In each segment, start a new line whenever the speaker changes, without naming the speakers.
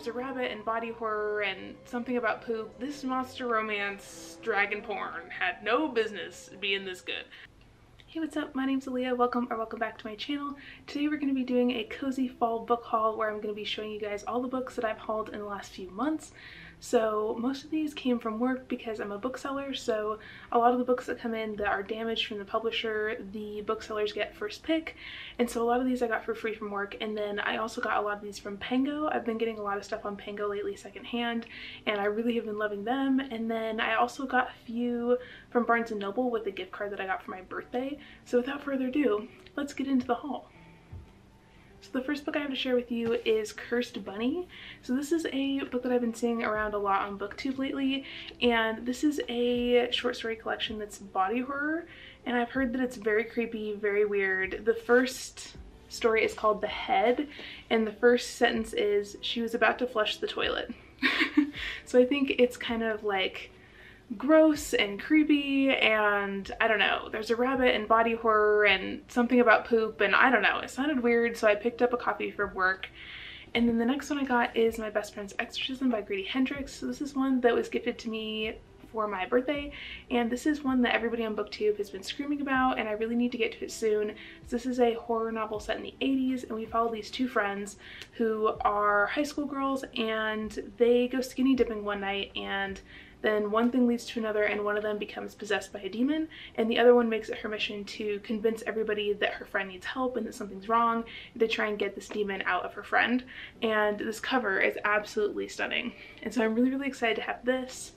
there's a rabbit and body horror and something about poop. This monster romance dragon porn had no business being this good. Hey, what's up? My name's Aaliyah. Welcome back to my channel. Today we're going to be doing a cozy fall book haul where I'm going to be showing you guys all the books that I've hauled in the last few months. So most of these came from work because I'm a bookseller, so a lot of the books that come in that are damaged from the publisher, the booksellers get first pick, and so a lot of these I got for free from work. And then I also got a lot of these from Benco. I've been getting a lot of stuff on Benco lately secondhand, and I really have been loving them. And then I also got a few from Barnes & Noble with a gift card that I got for my birthday. So without further ado, let's get into the haul. So the first book I have to share with you is Cursed Bunny. So this is a book that I've been seeing around a lot on booktube lately, and this is a short story collection that's body horror, and I've heard that it's very creepy, very weird. The first story is called The Head, and the first sentence is, "She was about to flush the toilet." So I think it's kind of like gross and creepy, and I don't know, there's a rabbit and body horror and something about poop, and I don't know, it sounded weird, so I picked up a copy for work. And then the next one I got is My Best Friend's Exorcism by Grady Hendrix. So this is one that was gifted to me for my birthday, and this is one that everybody on booktube has been screaming about, and I really need to get to it soon. So this is a horror novel set in the 80s, and we follow these two friends who are high school girls, and they go skinny dipping one night, and then one thing leads to another, and one of them becomes possessed by a demon, and the other one makes it her mission to convince everybody that her friend needs help and that something's wrong, to try and get this demon out of her friend. And this cover is absolutely stunning, and so I'm really excited to have this.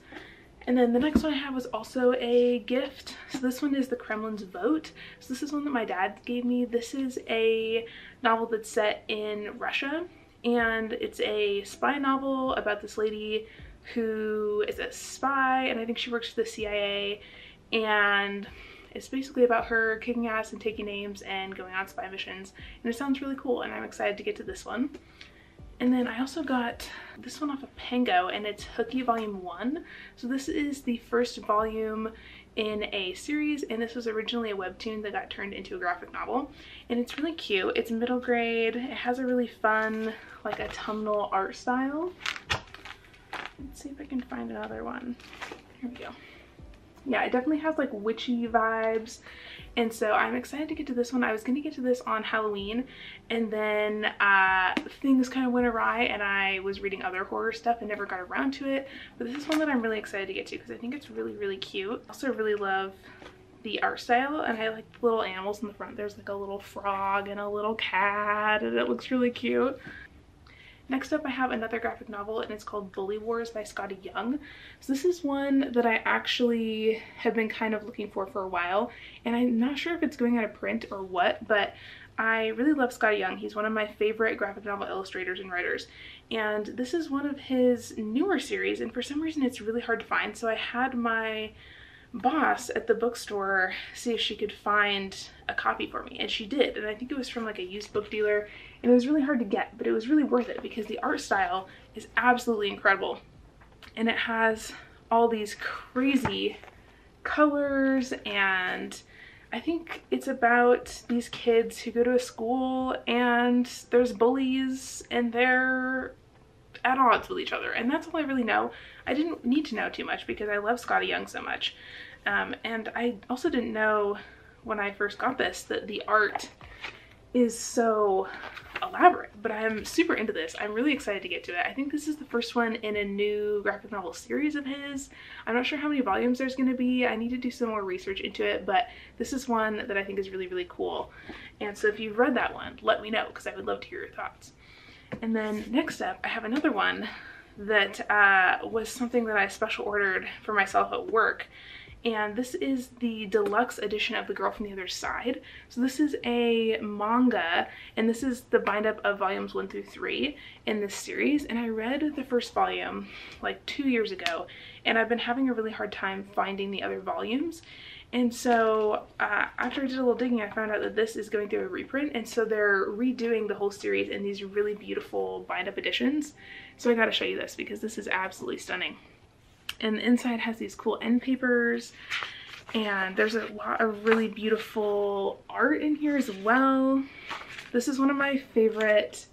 And then the next one I have was also a gift. So this one is The Kremlin's Vote. So this is one that my dad gave me. This is a novel that's set in Russia, and it's a spy novel about this lady who is a spy, and I think she works for the CIA, and it's basically about her kicking ass and taking names and going on spy missions, and it sounds really cool, and I'm excited to get to this one. And then I also got this one off of Benco, and it's Hooky Volume 1. So this is the first volume in a series, and this was originally a webtoon that got turned into a graphic novel, and it's really cute. It's middle grade. It has a really fun, like, autumnal art style. Let's see if I can find another one. Here we go. Yeah, it definitely has like witchy vibes, and so I'm excited to get to this one. I was gonna get to this on Halloween, and then things kind of went awry, and I was reading other horror stuff and never got around to it. But this is one that I'm really excited to get to because I think it's really cute. I also really love the art style, and I like the little animals in the front. There's like a little frog and a little cat, and it looks really cute. Next up I have another graphic novel, and it's called Bully Wars by Skottie Young. So this is one that I actually have been kind of looking for a while, and I'm not sure if it's going out of print or what, but I really love Skottie Young. He's one of my favorite graphic novel illustrators and writers, and this is one of his newer series, and for some reason it's really hard to find. So I had my boss at the bookstore see if she could find a copy for me, and she did, and I think it was from like a used book dealer, and it was really hard to get, but it was really worth it because the art style is absolutely incredible, and it has all these crazy colors, and I think it's about these kids who go to a school and there's bullies and they're at odds with each other, and that's all I really know. I didn't need to know too much because I love Skottie Young so much, and I also didn't know when I first got this that the art is so elaborate, but I'm super into this. I'm really excited to get to it. I think this is the first one in a new graphic novel series of his. I'm not sure how many volumes there's going to be. I need to do some more research into it, but this is one that I think is really cool. And so if you've read that one, let me know because I would love to hear your thoughts. And then next up I have another one that was something that I special ordered for myself at work, and this is the deluxe edition of The Girl from the Other Side. So this is a manga, and this is the bind up of volumes 1 through 3 in this series, and I read the first volume like 2 years ago, and I've been having a really hard time finding the other volumes. And so after I did a little digging, I found out that this is going through a reprint, and so they're redoing the whole series in these really beautiful bind-up editions. So I gotta show you this because this is absolutely stunning. And the inside has these cool end papers, and there's a lot of really beautiful art in here as well. This is one of my favorite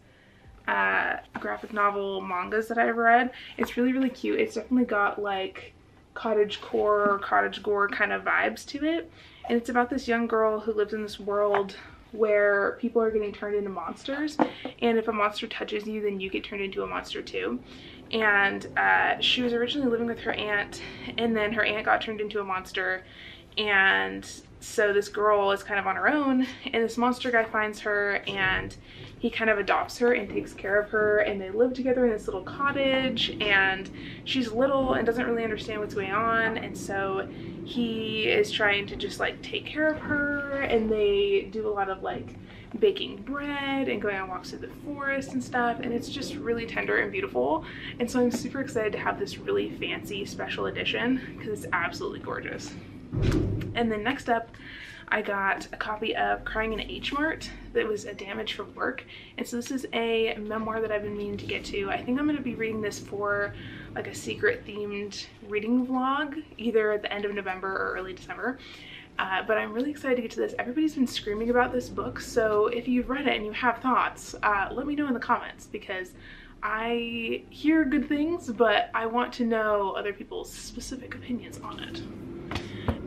graphic novel mangas that I've read. It's really, really cute. It's definitely got like Cottage Core or Cottage Gore kind of vibes to it. And it's about this young girl who lives in this world where people are getting turned into monsters, and if a monster touches you, then you get turned into a monster too. And she was originally living with her aunt, and then her aunt got turned into a monster, and so this girl is kind of on her own, and this monster guy finds her, and he kind of adopts her and takes care of her, and they live together in this little cottage, and she's little and doesn't really understand what's going on, and so he is trying to just like take care of her, and they do a lot of like baking bread and going on walks through the forest and stuff, and it's just really tender and beautiful. And so I'm super excited to have this really fancy special edition because it's absolutely gorgeous. And then next up, I got a copy of Crying in H Mart that was a damage from work. And so this is a memoir that I've been meaning to get to. I think I'm going to be reading this for like a secret themed reading vlog, either at the end of November or early December. But I'm really excited to get to this. Everybody's been screaming about this book, so if you've read it and you have thoughts, let me know in the comments, because I hear good things, but I want to know other people's specific opinions on it.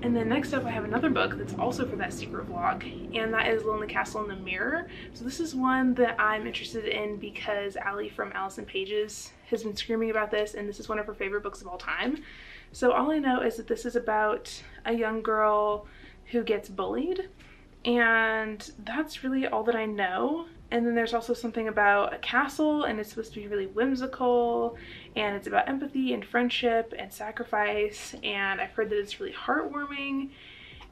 And then next up, I have another book that's also for that secret vlog, and that is Lonely Castle in the Mirror. So this is one that I'm interested in because Allie from Alice in Pages has been screaming about this, and this is one of her favorite books of all time. So all I know is that this is about a young girl who gets bullied, and that's really all that I know. And then there's also something about a castle, and it's supposed to be really whimsical, and it's about empathy and friendship and sacrifice, and I've heard that it's really heartwarming.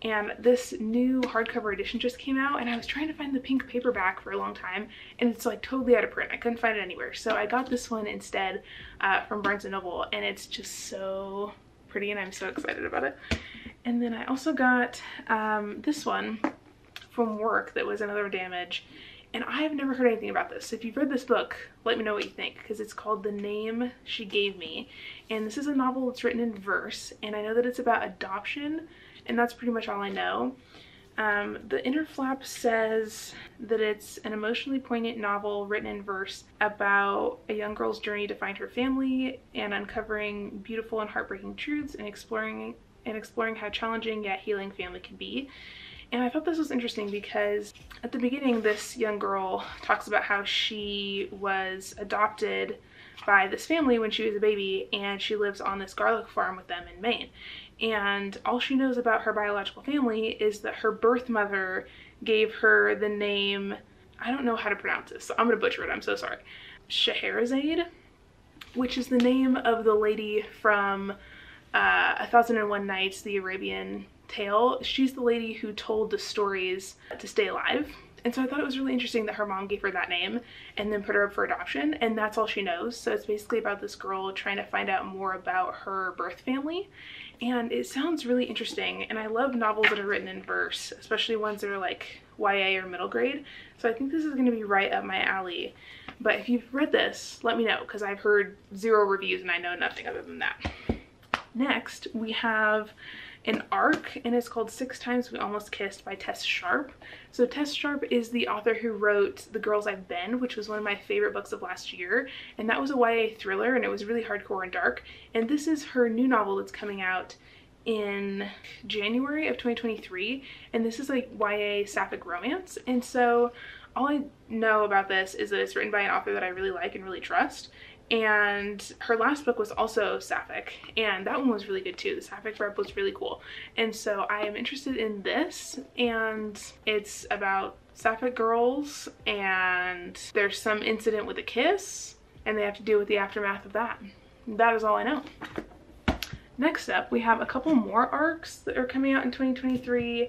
And this new hardcover edition just came out, and I was trying to find the pink paperback for a long time, and it's like totally out of print. I couldn't find it anywhere, so I got this one instead from Barnes & Noble, and it's just so pretty, and I'm so excited about it. And then I also got this one from work that was another damage. And I have never heard anything about this. So if you've read this book, let me know what you think, because it's called The Name She Gave Me. And this is a novel that's written in verse, and I know that it's about adoption, and that's pretty much all I know. The inner flap says that it's an emotionally poignant novel written in verse about a young girl's journey to find her family and uncovering beautiful and heartbreaking truths and exploring how challenging yet healing family can be. And I thought this was interesting because at the beginning, this young girl talks about how she was adopted by this family when she was a baby, and she lives on this garlic farm with them in Maine. And all she knows about her biological family is that her birth mother gave her the name, I don't know how to pronounce this, so I'm gonna butcher it, I'm so sorry, Scheherazade, which is the name of the lady from 1001 Nights, the Arabian tale. She's the lady who told the stories to stay alive. And so I thought it was really interesting that her mom gave her that name and then put her up for adoption, and that's all she knows. So it's basically about this girl trying to find out more about her birth family, and it sounds really interesting. And I love novels that are written in verse, especially ones that are like YA or middle grade. So I think this is going to be right up my alley. But if you've read this, let me know, because I've heard 0 reviews and I know nothing other than that. Next, we have an arc, and it's called 6 Times We Almost Kissed by Tess Sharp. So Tess Sharp is the author who wrote The Girls I've Been, which was one of my favorite books of last year, and that was a YA thriller, and it was really hardcore and dark. And this is her new novel that's coming out in January of 2023, and this is like YA sapphic romance. And so all I know about this is that it's written by an author that I really like and really trust. And her last book was also sapphic, and that one was really good too. The sapphic rep was really cool, and so I am interested in this. And it's about sapphic girls, and there's some incident with a kiss, and they have to deal with the aftermath of that. That is all I know. Next up, we have a couple more arcs that are coming out in 2023,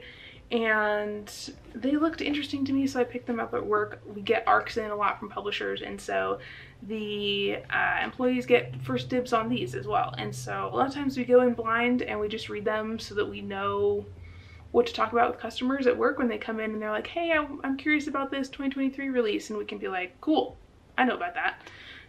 and they looked interesting to me, so I picked them up at work. We get arcs in a lot from publishers, and so the employees get first dibs on these as well. And so a lot of times we go in blind and we just read them so that we know what to talk about with customers at work when they come in and they're like, hey, I'm curious about this 2023 release, and we can be like, cool, I know about that.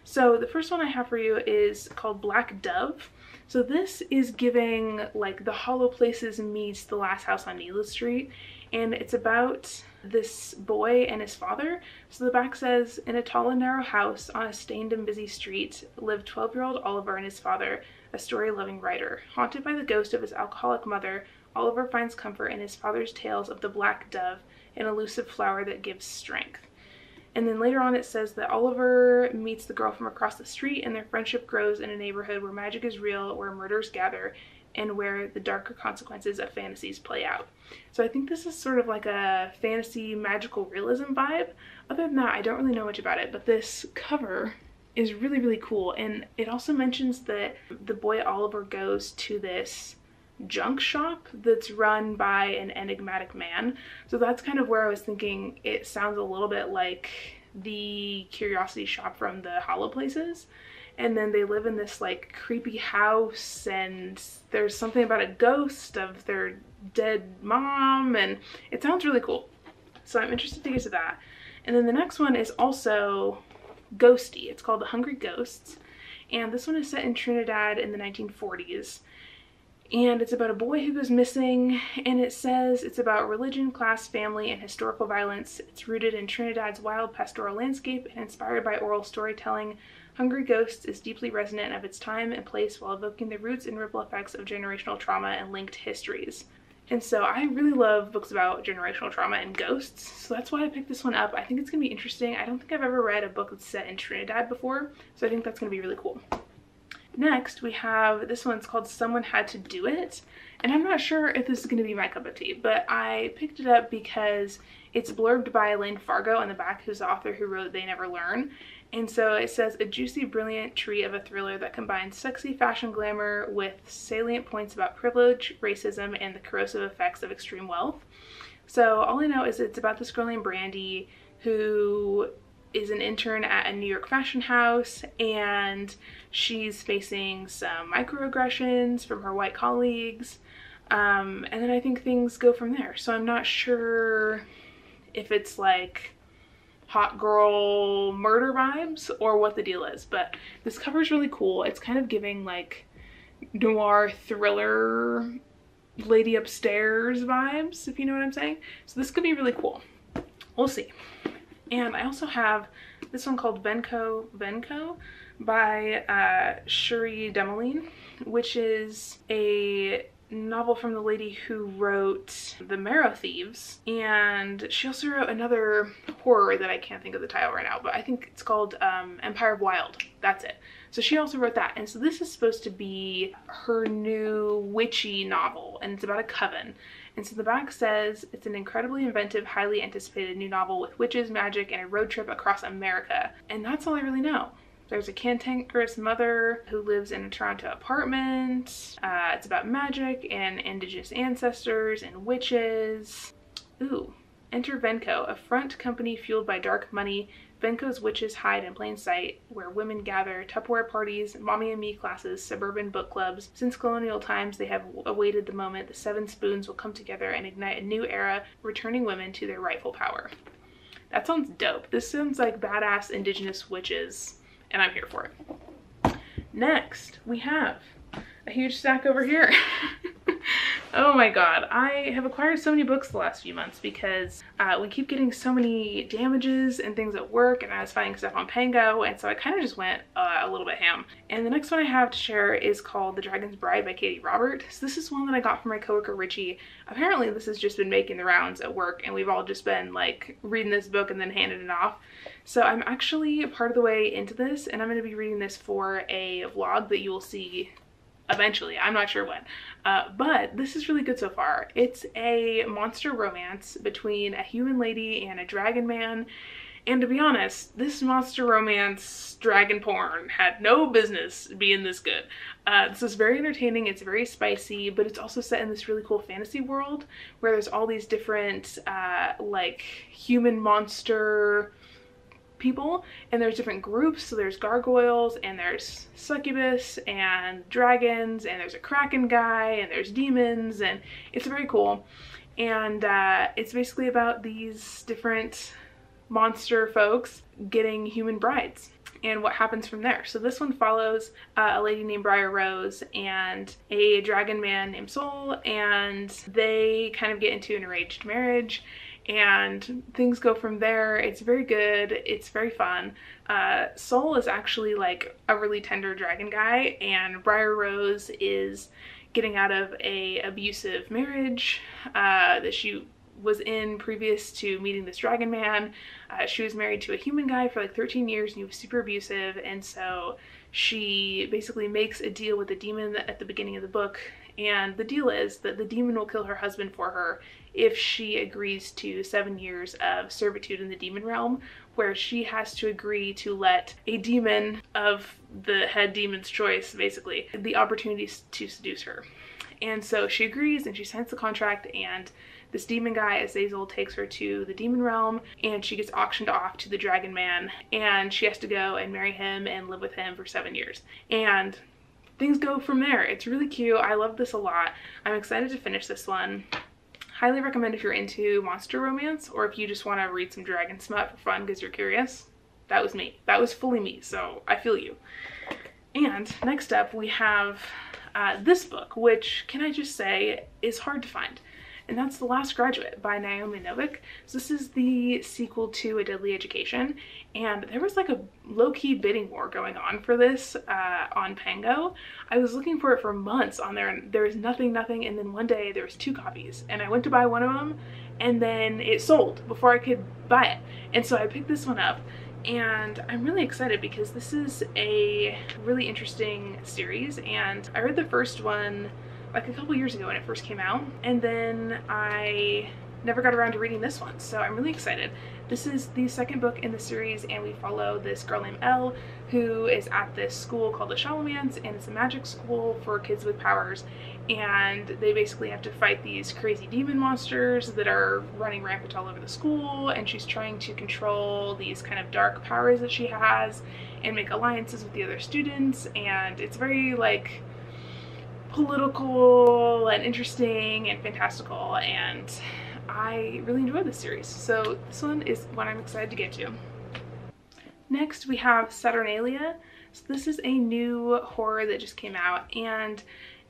So the first one I have for you is called Black Dove. So this is giving like The Hollow Places meets The Last House on Needless Street, and it's about this boy and his father. So the back says, in a tall and narrow house on a stained and busy street lived 12-year-old Oliver and his father, a story-loving writer. Haunted by the ghost of his alcoholic mother, Oliver finds comfort in his father's tales of the black dove, an elusive flower that gives strength. And then later on it says that Oliver meets the girl from across the street and their friendship grows in a neighborhood where magic is real, where murders gather, and where the darker consequences of fantasies play out. So I think this is sort of like a fantasy magical realism vibe. Other than that, I don't really know much about it, but this cover is really, really cool. And it also mentions that the boy Oliver goes to this junk shop that's run by an enigmatic man. So that's kind of where I was thinking it sounds a little bit like the Curiosity Shop from the Hollow Places. And then they live in this like creepy house, and there's something about a ghost of their dead mom, and it sounds really cool. So I'm interested to get to that. And then the next one is also ghosty. It's called The Hungry Ghosts, and this one is set in Trinidad in the 1940s. And it's about a boy who goes missing, and it says it's about religion, class, family, and historical violence. It's rooted in Trinidad's wild pastoral landscape and inspired by oral storytelling. Hungry Ghosts is deeply resonant of its time and place while evoking the roots and ripple effects of generational trauma and linked histories. And so I really love books about generational trauma and ghosts, so that's why I picked this one up. I think it's going to be interesting. I don't think I've ever read a book that's set in Trinidad before, so I think that's going to be really cool. Next, we have this one's called Someone Had to Do It, and I'm not sure if this is going to be my cup of tea, but I picked it up because it's blurbed by Elaine Fargo on the back, who's the author who wrote They Never Learn. And so it says, a juicy, brilliant treat of a thriller that combines sexy fashion glamour with salient points about privilege, racism, and the corrosive effects of extreme wealth. So all I know is it's about this girl named Brandy who is an intern at a New York fashion house, and she's facing some microaggressions from her white colleagues, and then I think things go from there. So I'm not sure if it's like hot girl murder vibes or what the deal is, but this cover is really cool. It's kind of giving like noir thriller lady upstairs vibes, if you know what I'm saying. So this could be really cool. We'll see. And I also have this one called Benco by Cherie Demoline, which is a novel from the lady who wrote The Marrow Thieves, and she also wrote another horror that I can't think of the title right now, but I think it's called Empire of Wild. That's it. So she also wrote that, and so this is supposed to be her new witchy novel, and it's about a coven. And so the back says it's an incredibly inventive, highly anticipated new novel with witches, magic, and a road trip across America. And that's all I really know. There's a cantankerous mother who lives in a Toronto apartment. It's about magic and indigenous ancestors and witches. Ooh. Enter Benco, a front company fueled by dark money. Benco's witches hide in plain sight, where women gather, Tupperware parties, mommy and me classes, suburban book clubs. Since colonial times, they have awaited the moment the seven spoons will come together and ignite a new era, returning women to their rightful power. That sounds dope. This sounds like badass indigenous witches, and I'm here for it. Next, we have a huge stack over here. Oh my god, I have acquired so many books the last few months because we keep getting so many damages and things at work, and I was finding stuff on Pango, and so I kind of just went a little bit ham. And the next one I have to share is called The Dragon's Bride by Katie Robert. So this is one that I got from my coworker Richie. Apparently this has just been making the rounds at work, and we've all just been like reading this book and then handing it off. So I'm actually part of the way into this, and I'm going to be reading this for a vlog that you will see eventually. I'm not sure when, but this is really good so far. It's a monster romance between a human lady and a dragon man, and to be honest, this monster romance dragon porn had no business being this good. This is very entertaining, it's very spicy, but it's also set in this really cool fantasy world where there's all these different like human monster people, and there's different groups. So there's gargoyles, and there's succubus and dragons, and there's a kraken guy, and there's demons, and it's very cool. And it's basically about these different monster folks getting human brides and what happens from there. So this one follows a lady named Briar Rose and a dragon man named Soul, and they kind of get into an arranged marriage. and things go from there. It's very good. It's very fun. Soul is actually like a really tender dragon guy, and Briar Rose is getting out of a abusive marriage that she was in previous to meeting this dragon man. She was married to a human guy for like 13 years and he was super abusive, and so she basically makes a deal with the demon at the beginning of the book, and the deal is that the demon will kill her husband for her if she agrees to 7 years of servitude in the demon realm, where she has to agree to let a demon of the head demon's choice, basically, the opportunities to seduce her. And so she agrees and she signs the contract, and this demon guy, Azazel, takes her to the demon realm, and she gets auctioned off to the dragon man, and she has to go and marry him and live with him for 7 years. And things go from there. It's really cute. I love this a lot. I'm excited to finish this one. Highly recommend if you're into monster romance, or if you just want to read some dragon smut for fun because you're curious. That was me. That was fully me, so I feel you. And next up we have this book, which, can I just say, is hard to find. And that's The Last Graduate by Naomi Novik. So this is the sequel to A Deadly Education, and there was like a low-key bidding war going on for this on Benco. I was looking for it for months on there, and there was nothing, and then one day there was 2 copies, and I went to buy one of them, and then it sold before I could buy it. And so I picked this one up, and I'm really excited because this is a really interesting series, and I read the first one like a couple years ago when it first came out, and then I never got around to reading this one, so I'm really excited. This is the second book in the series, and we follow this girl named Elle who is at this school called the Charlemagne's, and it's a magic school for kids with powers, and they basically have to fight these crazy demon monsters that are running rampant all over the school, and she's trying to control these kind of dark powers that she has and make alliances with the other students, and it's very like political and interesting and fantastical, and I really enjoyed this series. So this one is one I'm excited to get to. Next we have Saturnalia. So this is a new horror that just came out, and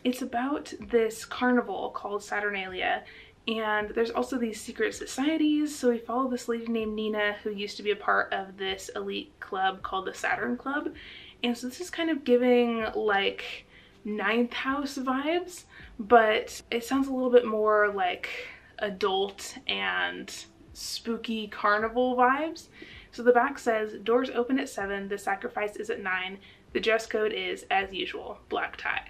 it's about this carnival called Saturnalia, and there's also these secret societies. So we follow this lady named Nina who used to be a part of this elite club called the Saturn Club, and so this is kind of giving like Ninth House vibes, but it sounds a little bit more like adult and spooky carnival vibes. So the back says, doors open at 7, the sacrifice is at 9, the dress code is, as usual, black tie.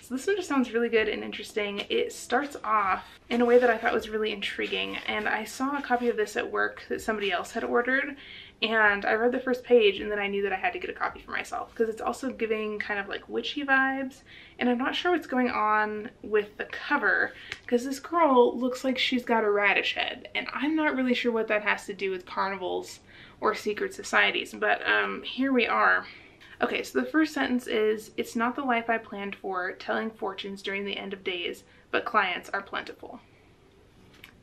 So this one just sounds really good and interesting. It starts off in a way that I thought was really intriguing, and I saw a copy of this at work that somebody else had ordered, and I read the first page and then I knew that I had to get a copy for myself because it's also giving kind of like witchy vibes, and I'm not sure what's going on with the cover because this girl looks like she's got a radish head, and I'm not really sure what that has to do with carnivals or secret societies, but here we are. Okay, so the first sentence is, it's not the life I planned for, telling fortunes during the end of days, but clients are plentiful.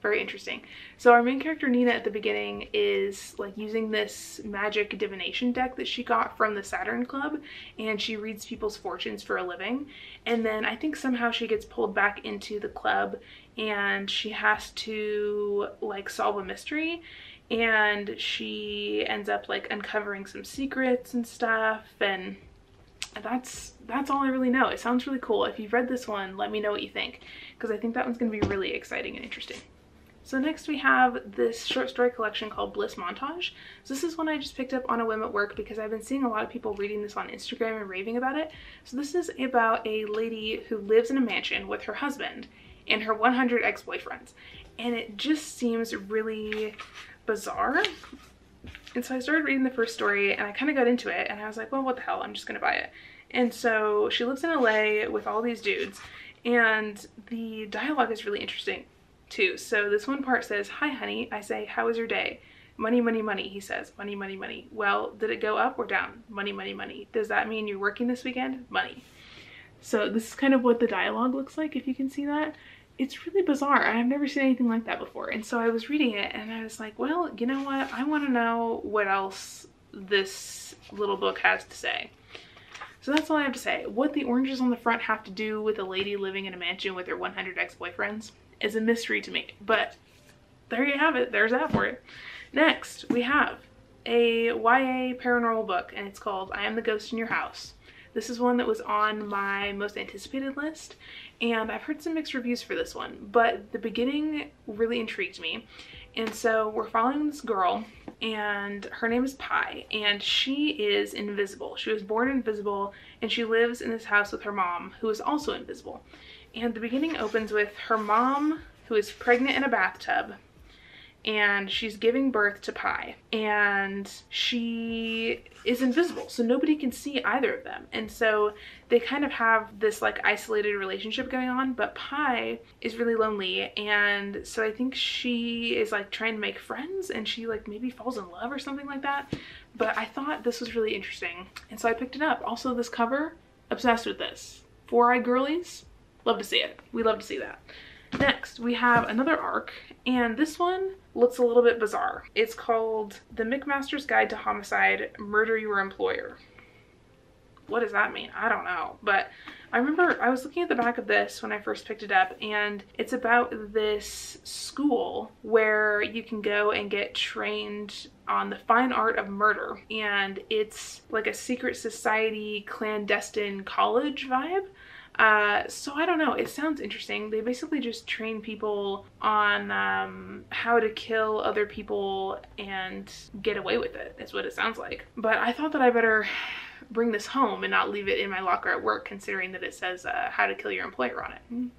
Very interesting. So our main character Nina at the beginning is like using this magic divination deck that she got from the Saturn Club, and she reads people's fortunes for a living, and then I think somehow she gets pulled back into the club and she has to like solve a mystery, and she ends up like uncovering some secrets and stuff, and that's all I really know. It sounds really cool. If you've read this one, let me know what you think, because I think that one's gonna be really exciting and interesting. So next we have this short story collection called Bliss Montage. So this is one I just picked up on a whim at work because I've been seeing a lot of people reading this on Instagram and raving about it. So this is about a lady who lives in a mansion with her husband and her 100 ex-boyfriends, and it just seems really bizarre. And so I started reading the first story and I kind of got into it, and I was like, well, what the hell, I'm just gonna buy it. And so she lives in LA with all these dudes, and the dialogue is really interesting too. So this one part says, hi honey, I say, how was your day? Money, money, money, he says. Money, money, money. Well, did it go up or down? Money, money, money. Does that mean you're working this weekend? Money. So this is kind of what the dialogue looks like, if you can see that. It's really bizarre. I've never seen anything like that before. And so I was reading it and I was like, well, you know what? I want to know what else this little book has to say. So that's all I have to say. What the oranges on the front have to do with a lady living in a mansion with her 100 ex-boyfriends is a mystery to me, but there you have it. There's that for you. Next, we have a YA paranormal book, and it's called I Am the Ghost in Your House. This is one that was on my most anticipated list, and I've heard some mixed reviews for this one, but the beginning really intrigued me. And so we're following this girl, and her name is Pi, and she is invisible. She was born invisible, and she lives in this house with her mom, who is also invisible. And the beginning opens with her mom, who is pregnant in a bathtub, and she's giving birth to Pi, and she is invisible, so nobody can see either of them. And so they kind of have this like isolated relationship going on, but Pi is really lonely, and so I think she is like trying to make friends, and she like maybe falls in love or something like that. But I thought this was really interesting, and so I picked it up. Also, this cover, obsessed with this. Four-eyed girlies, love to see it. We love to see that. Next, we have another arc, and this one looks a little bit bizarre. It's called The McMaster's Guide to Homicide, Murder Your Employer. What does that mean? I don't know. But I remember I was looking at the back of this when I first picked it up, and it's about this school where you can go and get trained on the fine art of murder. And it's like a secret society, clandestine college vibe. So I don't know, it sounds interesting. They basically just train people on how to kill other people and get away with it, is what it sounds like. But I thought that I better bring this home and not leave it in my locker at work, considering that it says how to kill your employer on it.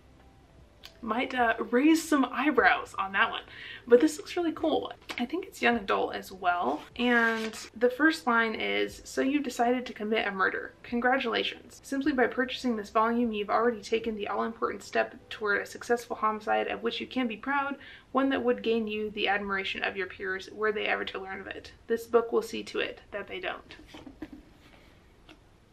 Might raise some eyebrows on that one, but this looks really cool. I think it's young adult as well, and the first line is, "So you've decided to commit a murder. Congratulations. Simply by purchasing this volume, you've already taken the all-important step toward a successful homicide of which you can be proud, one that would gain you the admiration of your peers were they ever to learn of it. This book will see to it that they don't."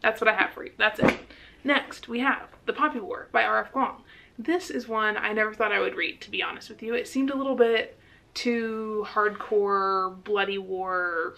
That's what I have for you. That's it. Next, we have The Poppy War by R.F. Kuang. This is one I never thought I would read, to be honest with you. It seemed a little bit too hardcore, bloody war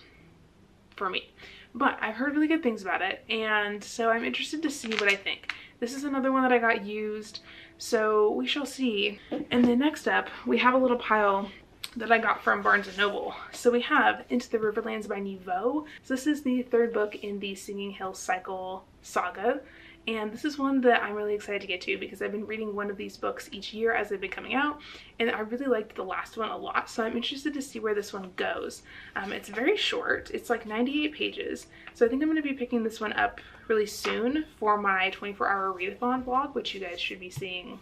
for me. But I've heard really good things about it, and so I'm interested to see what I think. This is another one that I got used, so we shall see. And then next up, we have a little pile that I got from Barnes & Noble. So we have Into the Riverlands by Nouveau. So this is the third book in the Singing Hills Cycle saga. And this is one that I'm really excited to get to because I've been reading one of these books each year as they've been coming out, and I really liked the last one a lot, so I'm interested to see where this one goes. It's very short. It's like 98 pages, so I think I'm going to be picking this one up really soon for my 24-hour readathon vlog, which you guys should be seeing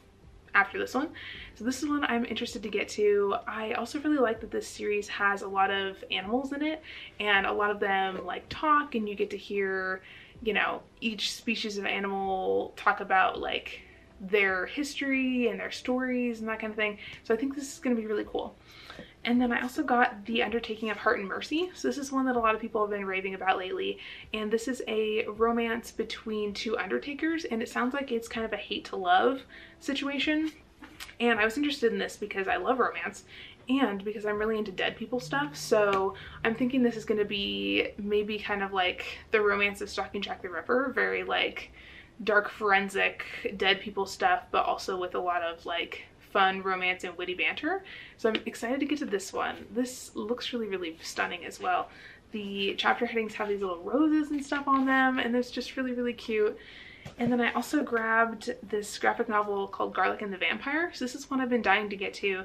after this one. So this is one I'm interested to get to. I also really like that this series has a lot of animals in it, and a lot of them like talk, and you get to hear, you know, each species of animal talk about like their history and their stories and that kind of thing. So I think this is going to be really cool. And then I also got The Undertaking of Heart and Mercy. So this is one that a lot of people have been raving about lately. And this is a romance between two undertakers, and it sounds like it's kind of a hate to love situation. And I was interested in this because I love romance, and because I'm really into dead people stuff. So I'm thinking this is going to be maybe kind of like the romance of Stalking Jack the Ripper, very like dark forensic dead people stuff, but also with a lot of like fun romance and witty banter. So I'm excited to get to this one. This looks really, really stunning as well. The chapter headings have these little roses and stuff on them, and it's just really, really cute. And then I also grabbed this graphic novel called Garlic and the Vampire. So this is one I've been dying to get to,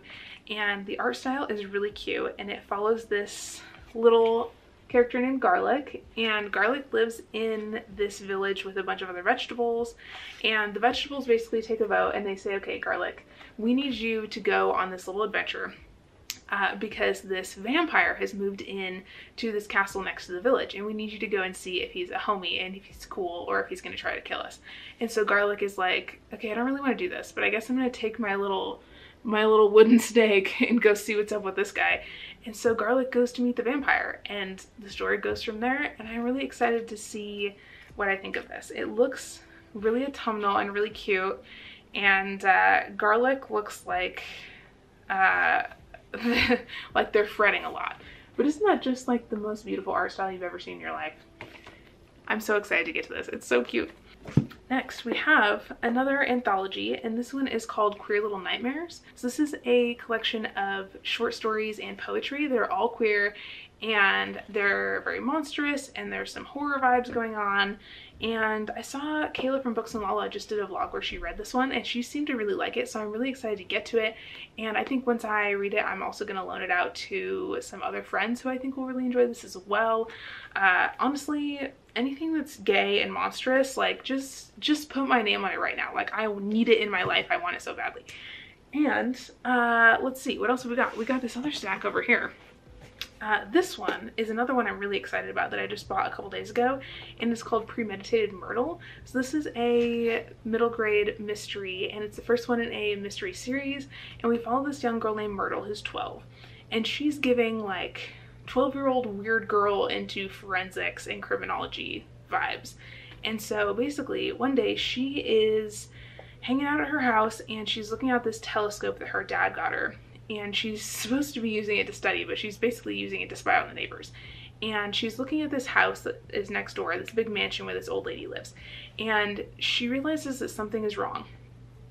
and the art style is really cute, and it follows this little character named Garlic, and Garlic lives in this village with a bunch of other vegetables, and the vegetables basically take a vote and they say, okay, Garlic, we need you to go on this little adventure because this vampire has moved in to this castle next to the village, and we need you to go and see if he's a homie and if he's cool or if he's going to try to kill us. And so Garlic is like, okay, I don't really want to do this, but I guess I'm going to take my little wooden stake and go see what's up with this guy. And so Garlic goes to meet the vampire, and the story goes from there, and I'm really excited to see what I think of this. It looks really autumnal and really cute, and Garlic looks like like they're fretting a lot. But isn't that just like the most beautiful art style you've ever seen in your life? I'm so excited to get to this. It's so cute. Next, we have another anthology, and this one is called Queer Little Nightmares. So this is a collection of short stories and poetry. They're all queer, and they're very monstrous, and there's some horror vibes going on. And I saw Kayla from Books and Lala just did a vlog where she read this one, and she seemed to really like it, so I'm really excited to get to it. And I think once I read it, I'm also going to loan it out to some other friends who I think will really enjoy this as well. Honestly, anything that's gay and monstrous, like just put my name on it right now. Like, I need it in my life. I want it so badly. And let's see, what else have we got? We got this other stack over here. This one is another one I'm really excited about that I just bought a couple days ago, and it's called Premeditated Myrtle. So this is a middle grade mystery, and it's the first one in a mystery series, and we follow this young girl named Myrtle who's 12, and she's giving like 12-year-old weird girl into forensics and criminology vibes. And so basically one day she is hanging out at her house, and she's looking out this telescope that her dad got her. And she's supposed to be using it to study, but she's basically using it to spy on the neighbors. And she's looking at this house that is next door, this big mansion where this old lady lives. And she realizes that something is wrong.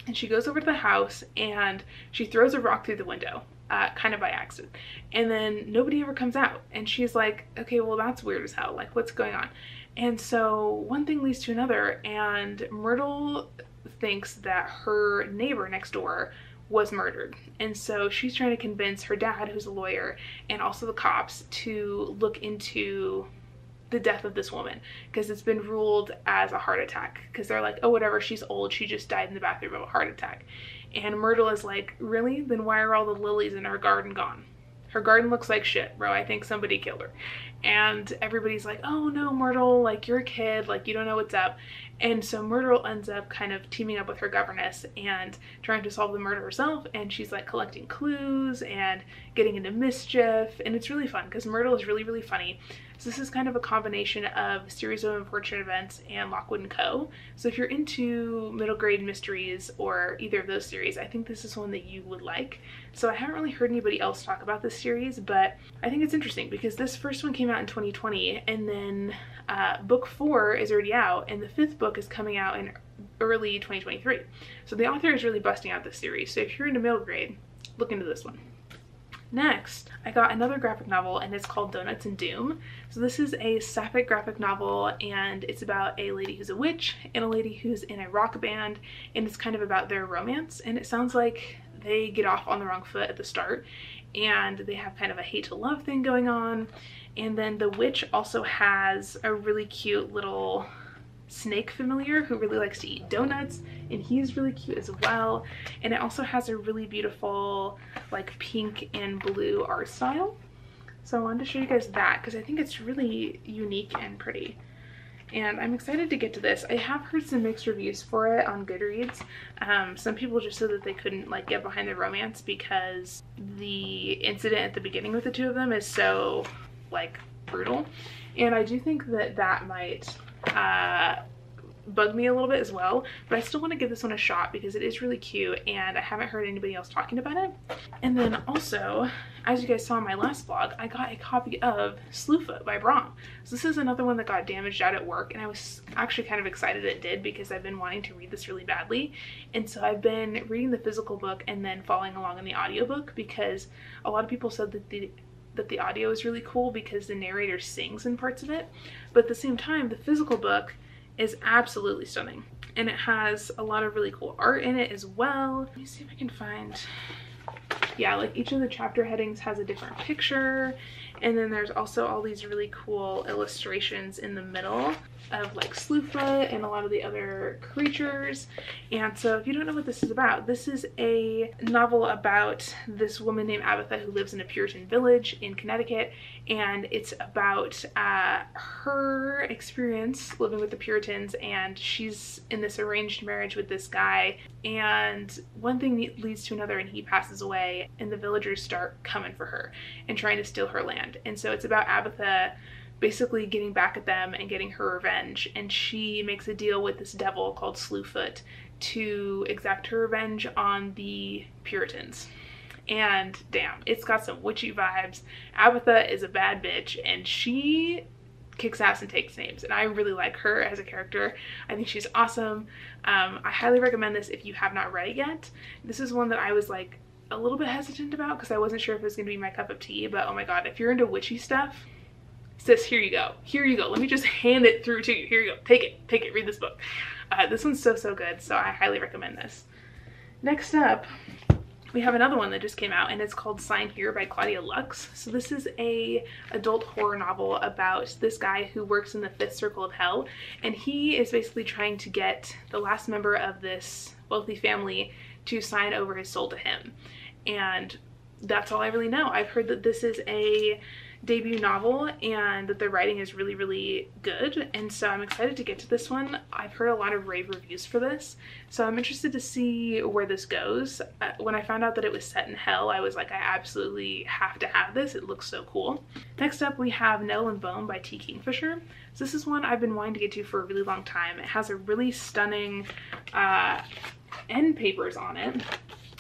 And she goes over to the house and she throws a rock through the window, kind of by accident. And then nobody ever comes out. And she's like, okay, well, that's weird as hell. Like, what's going on? And so one thing leads to another, and Myrtle thinks that her neighbor next door was murdered. And so she's trying to convince her dad, who's a lawyer, and also the cops to look into the death of this woman, because it's been ruled as a heart attack, because they're like, oh, whatever, she's old, she just died in the bathroom of a heart attack. And Myrtle is like, really? Then why are all the lilies in her garden gone? Her garden looks like shit, bro. I think somebody killed her. And everybody's like, oh no, Myrtle, like, you're a kid, like, you don't know what's up. And so Myrtle ends up kind of teaming up with her governess and trying to solve the murder herself, and she's like collecting clues and getting into mischief, and it's really fun because Myrtle is really, really funny. So this is kind of a combination of Series of Unfortunate Events and Lockwood & Co. So if you're into middle grade mysteries or either of those series, I think this is one that you would like. So I haven't really heard anybody else talk about this series, but I think it's interesting because this first one came out in 2020, and then book 4 is already out, and the 5th book is coming out in early 2023. So the author is really busting out this series. So if you're into middle grade, look into this one. Next, I got another graphic novel, and it's called Donuts and Doom. So this is a sapphic graphic novel, and it's about a lady who's a witch and a lady who's in a rock band, and it's kind of about their romance. And it sounds like they get off on the wrong foot at the start, and they have kind of a hate to love thing going on. And then the witch also has a really cute little snake familiar who really likes to eat donuts, and he's really cute as well. And it also has a really beautiful like pink and blue art style. So I wanted to show you guys that because I think it's really unique and pretty. And I'm excited to get to this. I have heard some mixed reviews for it on Goodreads. Some people just said that they couldn't like get behind the romance because the incident at the beginning with the two of them is so like brutal. And I do think that that might bug me a little bit as well, but I still want to give this one a shot because it is really cute and I haven't heard anybody else talking about it. And then also, as you guys saw in my last vlog, I got a copy of Sloofa by Brom. So this is another one that got damaged out at work, and I was actually kind of excited it did because I've been wanting to read this really badly. And so I've been reading the physical book and then following along in the audiobook because a lot of people said that the audio is really cool because the narrator sings in parts of it, but at the same time the physical book is absolutely stunning, and it has a lot of really cool art in it as well. Let me see if I can find, yeah, like each of the chapter headings has a different picture, and then there's also all these really cool illustrations in the middle of like Sloofa and a lot of the other creatures. And so if you don't know what this is about, this is a novel about this woman named Abatha who lives in a Puritan village in Connecticut, and it's about her experience living with the Puritans, and she's in this arranged marriage with this guy, and one thing leads to another, and he passes away, and the villagers start coming for her and trying to steal her land. And so it's about Abatha basically getting back at them and getting her revenge, and she makes a deal with this devil called Sloofoot to exact her revenge on the Puritans. And damn, it's got some witchy vibes. Abatha is a bad bitch, and she kicks ass and takes names, and I really like her as a character. I think she's awesome. I highly recommend this if you have not read it yet. This is one that I was like a little bit hesitant about because I wasn't sure if it was going to be my cup of tea, but oh my god, if you're into witchy stuff, sis, here you go. Here you go. Let me just hand it through to you. Here you go. Take it, read this book. This one's so good, so I highly recommend this. Next up, we have another one that just came out, and it's called Sign Here by Claudia Lux. So this is a adult horror novel about this guy who works in the fifth circle of hell, and he is basically trying to get the last member of this wealthy family to sign over his soul to him. And that's all I really know. I've heard that this is a debut novel and that the writing is really good, and so I'm excited to get to this one. I've heard a lot of rave reviews for this, so I'm interested to see where this goes. When I found out that it was set in hell, I was like, I absolutely have to have this. It looks so cool. Next up, we have Nettle and Bone by T. Kingfisher. So this is one I've been wanting to get to for a really long time. It has a really stunning end papers on it.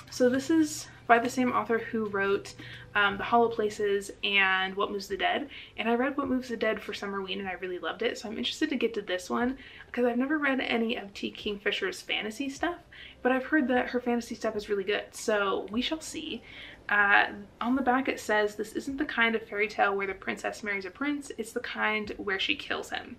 So this is by the same author who wrote The Hollow Places and What Moves the Dead, and I read What Moves the Dead for Summerween and I really loved it, so I'm interested to get to this one because I've never read any of T. Kingfisher's fantasy stuff, but I've heard that her fantasy stuff is really good, so we shall see. On the back it says, this isn't the kind of fairy tale where the princess marries a prince, it's the kind where she kills him.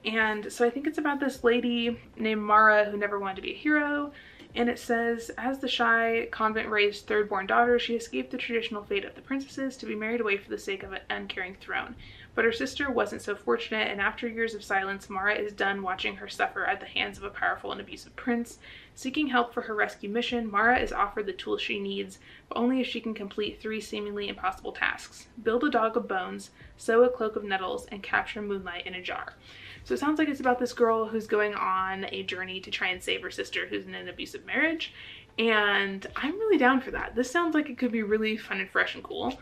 And so I think it's about this lady named Mara who never wanted to be a hero. And it says, as the shy convent-raised third-born daughter, she escaped the traditional fate of the princesses to be married away for the sake of an uncaring throne. But her sister wasn't so fortunate, and after years of silence, Mara is done watching her suffer at the hands of a powerful and abusive prince. Seeking help for her rescue mission, Mara is offered the tools she needs, but only if she can complete 3 seemingly impossible tasks. Build a dog of bones, sew a cloak of nettles, and capture moonlight in a jar. So it sounds like it's about this girl who's going on a journey to try and save her sister who's in an abusive marriage, and I'm really down for that. This sounds like it could be really fun and fresh and cool,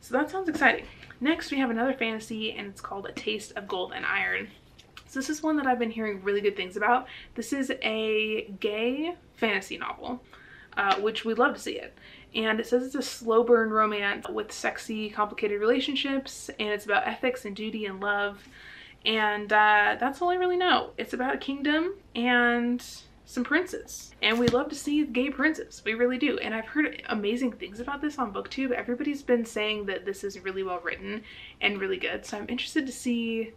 so that sounds exciting. Next we have another fantasy, and it's called A Taste of Gold and Iron. So this is one that I've been hearing really good things about. This is a gay fantasy novel, which we'd love to see it. And it says it's a slow burn romance with sexy, complicated relationships, and it's about ethics and duty and love. And that's all I really know. It's about a kingdom and some princes, and we love to see gay princes. We really do. And I've heard amazing things about this on booktube. Everybody's been saying that this is really well written and really good, so I'm interested to see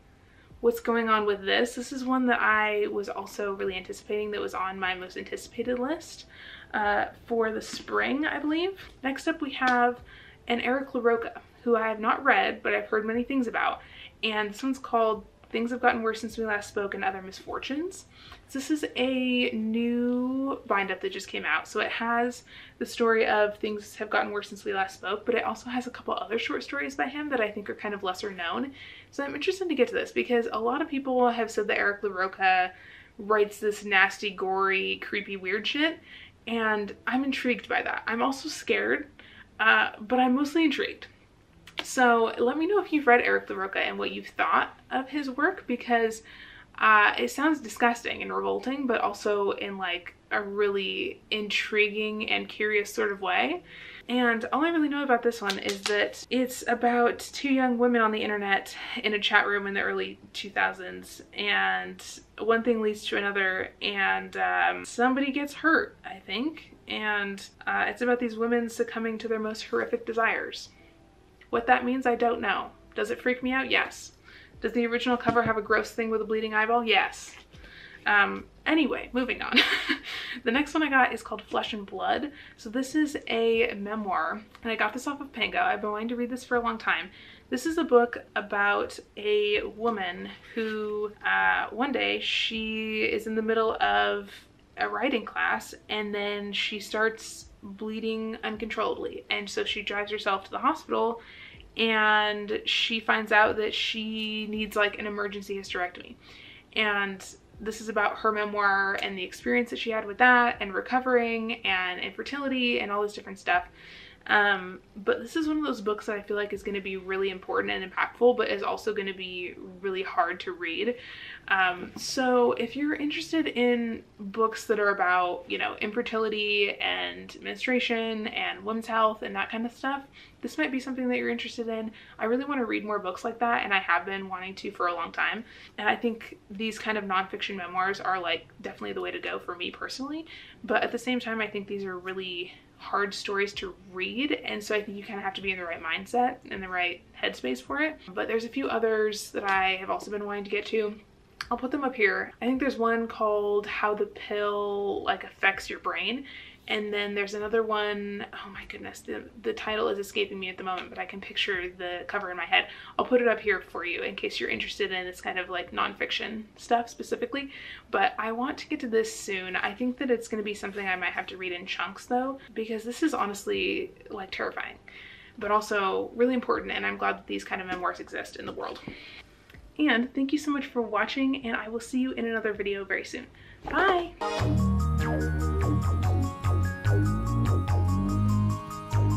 what's going on with this. This is one that I was also really anticipating, that was on my most anticipated list for the spring, I believe. Next up we have an Eric LaRocca, who I have not read, but I've heard many things about, and this one's called Things Have Gotten Worse Since We Last Spoke and Other Misfortunes. So this is a new bind-up that just came out. So it has the story of Things Have Gotten Worse Since We Last Spoke, but it also has a couple other short stories by him that I think are kind of lesser known. So I'm interested to get to this because a lot of people have said that Eric LaRocca writes this nasty, gory, creepy, weird shit, and I'm intrigued by that. I'm also scared, but I'm mostly intrigued. So let me know if you've read Eric LaRocca and what you've thought of his work, because it sounds disgusting and revolting, but also in like a really intriguing and curious sort of way. And all I really know about this one is that it's about 2 young women on the internet in a chat room in the early 2000s, and one thing leads to another, and somebody gets hurt, I think, and it's about these women succumbing to their most horrific desires. What that means, I don't know. Does it freak me out? Yes. Does the original cover have a gross thing with a bleeding eyeball? Yes. Anyway, moving on. The next one I got is called Flesh and Blood. So this is a memoir, and I got this off of Benco. I've been wanting to read this for a long time. This is a book about a woman who, one day, she is in the middle of a writing class, and then she starts bleeding uncontrollably, and so she drives herself to the hospital, and she finds out that she needs like an emergency hysterectomy. And this is about her memoir and the experience that she had with that, and recovering, and infertility, and all this different stuff. But this is one of those books that I feel like is going to be really important and impactful, but is also going to be really hard to read. So if you're interested in books that are about, you know, infertility and menstruation and women's health and that kind of stuff, this might be something that you're interested in. I really want to read more books like that, and I have been wanting to for a long time. And I think these kind of nonfiction memoirs are like definitely the way to go for me personally. But at the same time, I think these are really hard stories to read, and so I think you kind of have to be in the right mindset and the right headspace for it. But there's a few others that I have also been wanting to get to. I'll put them up here. I think there's one called How the Pill like affects your brain, and then there's another one, oh my goodness, the title is escaping me at the moment, but I can picture the cover in my head. I'll put it up here for you in case you're interested in this kind of like nonfiction stuff specifically. But I want to get to this soon. I think that it's going to be something I might have to read in chunks though, because this is honestly like terrifying, but also really important, and I'm glad that these kind of memoirs exist in the world. And thank you so much for watching, and I will see you in another video very soon. Bye!